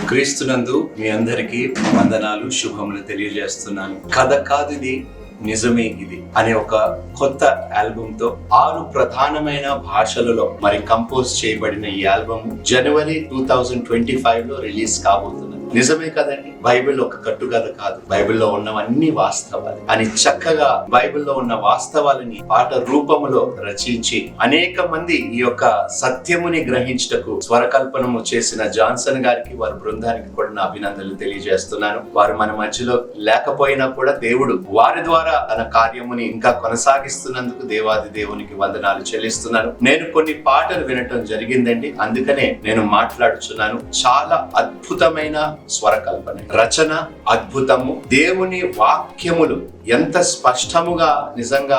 క్రీస్తునందు మీ అందరికీ వందనాలు, శుభములు తెలియజేస్తున్నాను. కథ కాదు ఇది, నిజమే ఇది అనే ఒక కొత్త ఆల్బమ్ తో 6 ప్రధానమైన భాషలలో కంపోజ్ చేయబడిన ఈ ఆల్బమ్ జనవరి 2025 లో రిలీజ్ కాబోతుంది. నిజమే కదండి, బైబిల్ ఒక కట్టుకథ కాదు, బైబిల్లో ఉన్నవన్నీ వాస్తవాలు అని చక్కగా బైబిల్లో ఉన్న వాస్తవాలని పాట రూపములో రచించి అనేక మంది ఈ యొక్క సత్యముని గ్రహించుటకు స్వరకల్పనము చేసిన జాన్సన్ గారికి, వారి బృందానికి కూడా నా అభినందనలు తెలియజేస్తున్నాను. వారు మన మధ్యలో లేకపోయినా కూడా దేవుడు వారి ద్వారా తన కార్యముని ఇంకా కొనసాగిస్తున్నందుకు దేవాది దేవునికి వందనాలు చెల్లిస్తున్నాను. నేను కొన్ని పాటలు వినటం జరిగిందండి, అందుకనే నేను మాట్లాడుచున్నాను. చాలా అద్భుతమైన స్వరకల్పన, రచన అద్భుతము. దేవుని వాక్యములు ఎంత స్పష్టముగా నిజంగా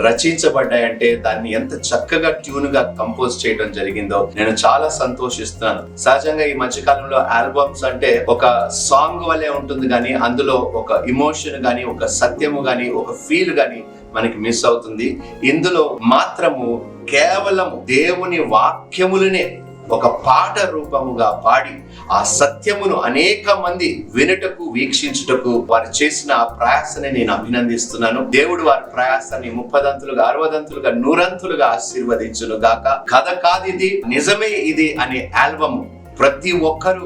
రచించబడ్డాయంటే దాన్ని ఎంత చక్కగా ట్యూన్ గా కంపోజ్ చేయడం జరిగిందో నేను చాలా సంతోషిస్తున్నాను. సహజంగా ఈ మధ్య కాలంలో ఆల్బమ్స్ అంటే ఒక సాంగ్ వల్లే ఉంటుంది కానీ అందులో ఒక ఇమోషన్ గాని, ఒక సత్యము గాని, ఒక ఫీల్ గాని మనకి మిస్ అవుతుంది. ఇందులో మాత్రము కేవలం దేవుని వాక్యములనే ఒక పాట రూపముగా పాడి ఆ సత్యమును అనేక మంది వినుటకు, వీక్షించుటకు వారు చేసిన ఆ ప్రయాసని నేను అభినందిస్తున్నాను. దేవుడు వారి ప్రయాసాన్ని 30 60 100 ఆశీర్వదించును గాక. కథ కాదు ఇది, నిజమే ఇది అనే ఆల్బమ్ ప్రతి ఒక్కరూ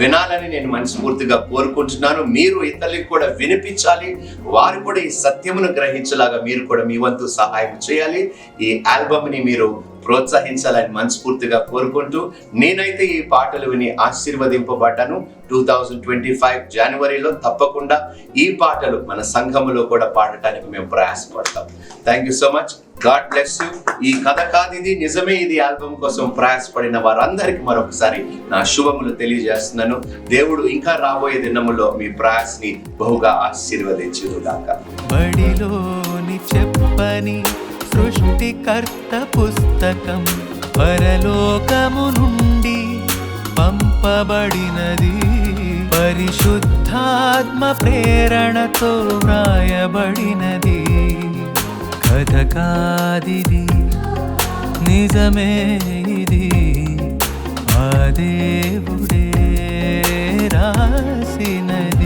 వినాలని నేను మనస్ఫూర్తిగా కోరుకుంటున్నాను. మీరు ఇతరులకు కూడా వినిపించాలి, వారు కూడా ఈ సత్యమును గ్రహించేలాగా మీరు కూడా మీ వంతు సహాయం చేయాలి. ఈ ఆల్బమ్ ని మీరు ప్రోత్సహించాలని మనస్ఫూర్తిగా కోరుకుంటూ, నేనైతే ఈ పాటలు విని ఆశీర్వదింపబడ్డాను. 2025 జనవరిలో తప్పకుండా ఈ పాటలు మన సంఘములో కూడా పాడటానికి మేము ప్రయాసపడతాం. Thank you so much. God bless you. ఈ కథ కాదు ఇది, నిజమే ఇది ఆల్బమ్ కోసం ప్రయాసపడిన వారందరికీ మరొకసారి నా శుభములు తెలియజేస్తున్నాను. దేవుడు ఇంకా రాబోయే దినములో మీ ప్రయాసని బహుగా ఆశీర్వదించుగాక. బడిలోని చెప్పని సృష్టికర్త పుస్తకం పరలోకము నుండి పంపబడినది, పరిశుద్ధాత్మ ప్రేరణతో వ్రాయబడినది. కథ కాదిది, నిజమే ఇది, ఆ దేవుడే రాసినది.